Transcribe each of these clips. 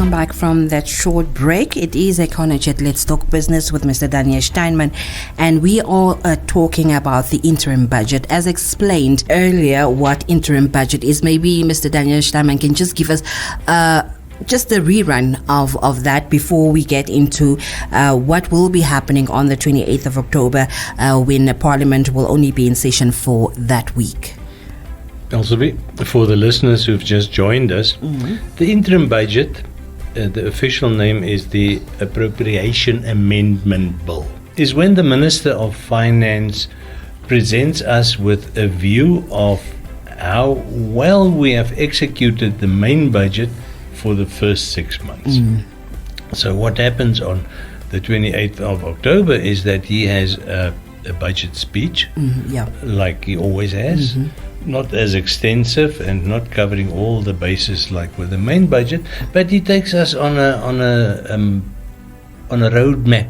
welcome back from that short break. It is Econojet Let's Talk Business with Mr. Daniel Steinman, and we are talking about the interim budget. As explained earlier, what interim budget is, maybe Mr. Daniel Steinman can just give us just a rerun of that before we get into what will be happening on the 28th of October when the Parliament will only be in session for that week. Elsie, for the listeners who've just joined us, the interim budget, the official name is the Appropriation Amendment Bill, is when the Minister of Finance presents us with a view of how well we have executed the main budget for the first 6 months. So what happens on the 28th of October is that he has a budget speech, like he always has. Not as extensive and not covering all the bases like with the main budget, but he takes us on a roadmap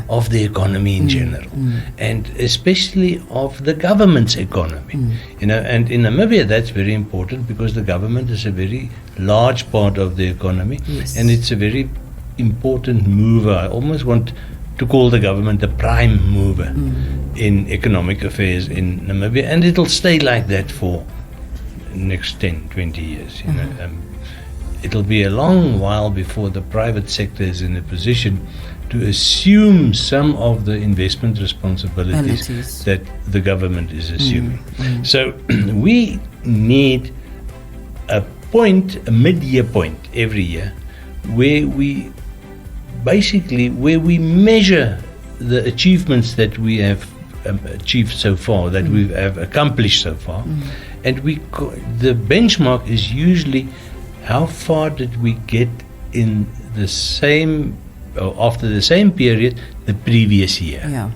of the economy in general, and especially of the government's economy. And in Namibia that's very important because the government is a very large part of the economy, and it's a very important mover. I almost want to call the government a prime mover in economic affairs in Namibia, and it'll stay like that for the next 10, 20 years. It'll be a long while before the private sector is in a position to assume some of the investment responsibilities that the government is assuming. So we need a mid-year point every year where we measure the achievements that we have achieved so far, that we have accomplished so far, and the benchmark is usually how far did we get in the same, or after the same period, the previous year.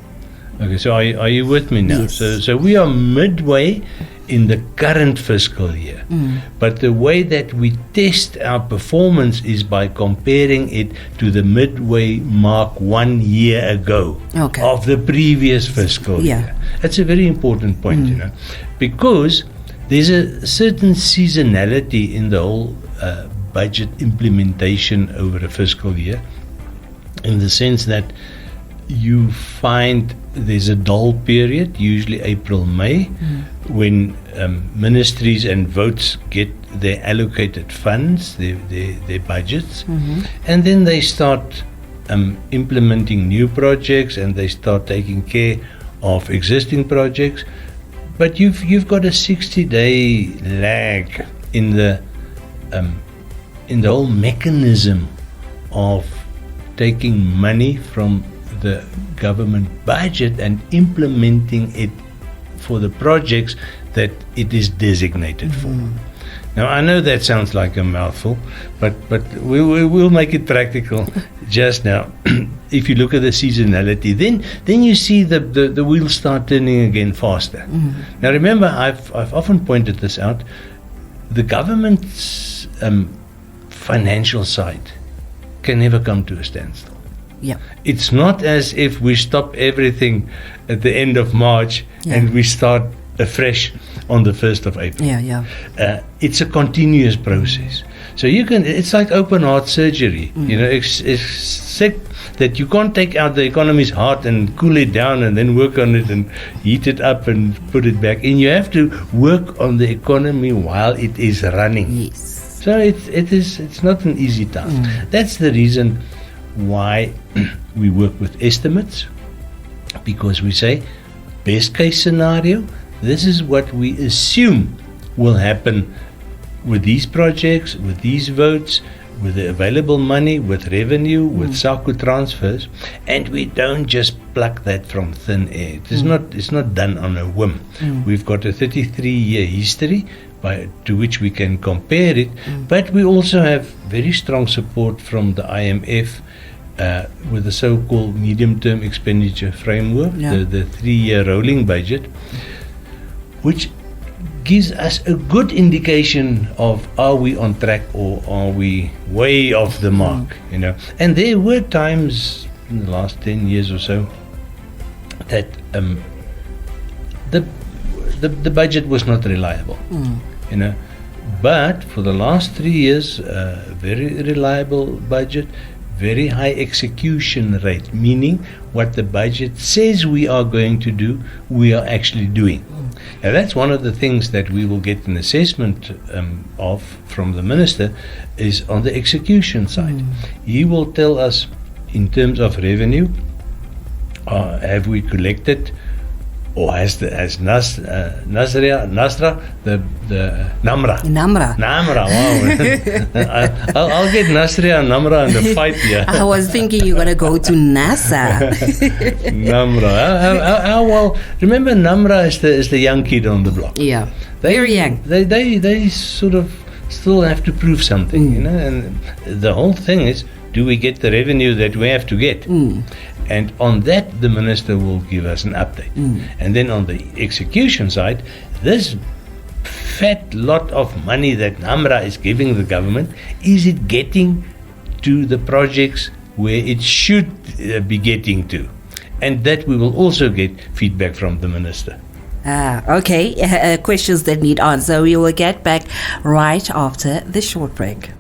Okay, so are you with me now? Yes. So we are midway in the current fiscal year, but the way that we test our performance is by comparing it to the midway mark 1 year ago of the previous fiscal year. That's a very important point, because there's a certain seasonality in the whole budget implementation over a fiscal year, in the sense that you find there's a dull period, usually April, May, when ministries and votes get their allocated funds, their budgets, and then they start implementing new projects, and they start taking care of existing projects. But you've got a 60-day lag in the whole mechanism of taking money from the government budget and implementing it for the projects that it is designated for. Now I know that sounds like a mouthful, but we'll make it practical just now. If you look at the seasonality, then you see the wheels start turning again faster. Now remember, I've often pointed this out, the government's financial side can never come to a standstill. It's not as if we stop everything at the end of March and we start afresh on the 1st of April. It's a continuous process. So it's like open heart surgery, except that you can't take out the economy's heart and cool it down and then work on it and heat it up and put it back in. You have to work on the economy while it is running. So it's not an easy task. That's the reason why we work with estimates, because we say best case scenario, this is what we assume will happen with these projects, with these votes, with the available money, with revenue, with SACU transfers, and we don't just pluck that from thin air. It's not done on a whim. We've got a 33-year history to which we can compare it, but we also have very strong support from the IMF with the so-called medium-term expenditure framework, the 3-year rolling budget, which gives us a good indication of are we on track or are we way off the mark, And there were times in the last 10 years or so that the budget was not reliable, But for the last 3 years, very reliable budget, very high execution rate, meaning what the budget says we are going to do, we are actually doing. Now that's one of the things that we will get an assessment of from the minister, is on the execution side. He will tell us in terms of revenue, have we collected, or has Nasra, the Namra. Namra, wow. I'll get Nasria and Namra in the fight here. I was thinking you're going to go to NASA. Namra. Well, remember Namra is the young kid on the block. Yeah, very young. They sort of still have to prove something, you know, and the whole thing is, do we get the revenue that we have to get? And on that, the minister will give us an update. And then on the execution side, this fat lot of money that Namra is giving the government, is it getting to the projects where it should be getting to? And that we will also get feedback from the minister. Okay, questions that need answer. We will get back right after the short break.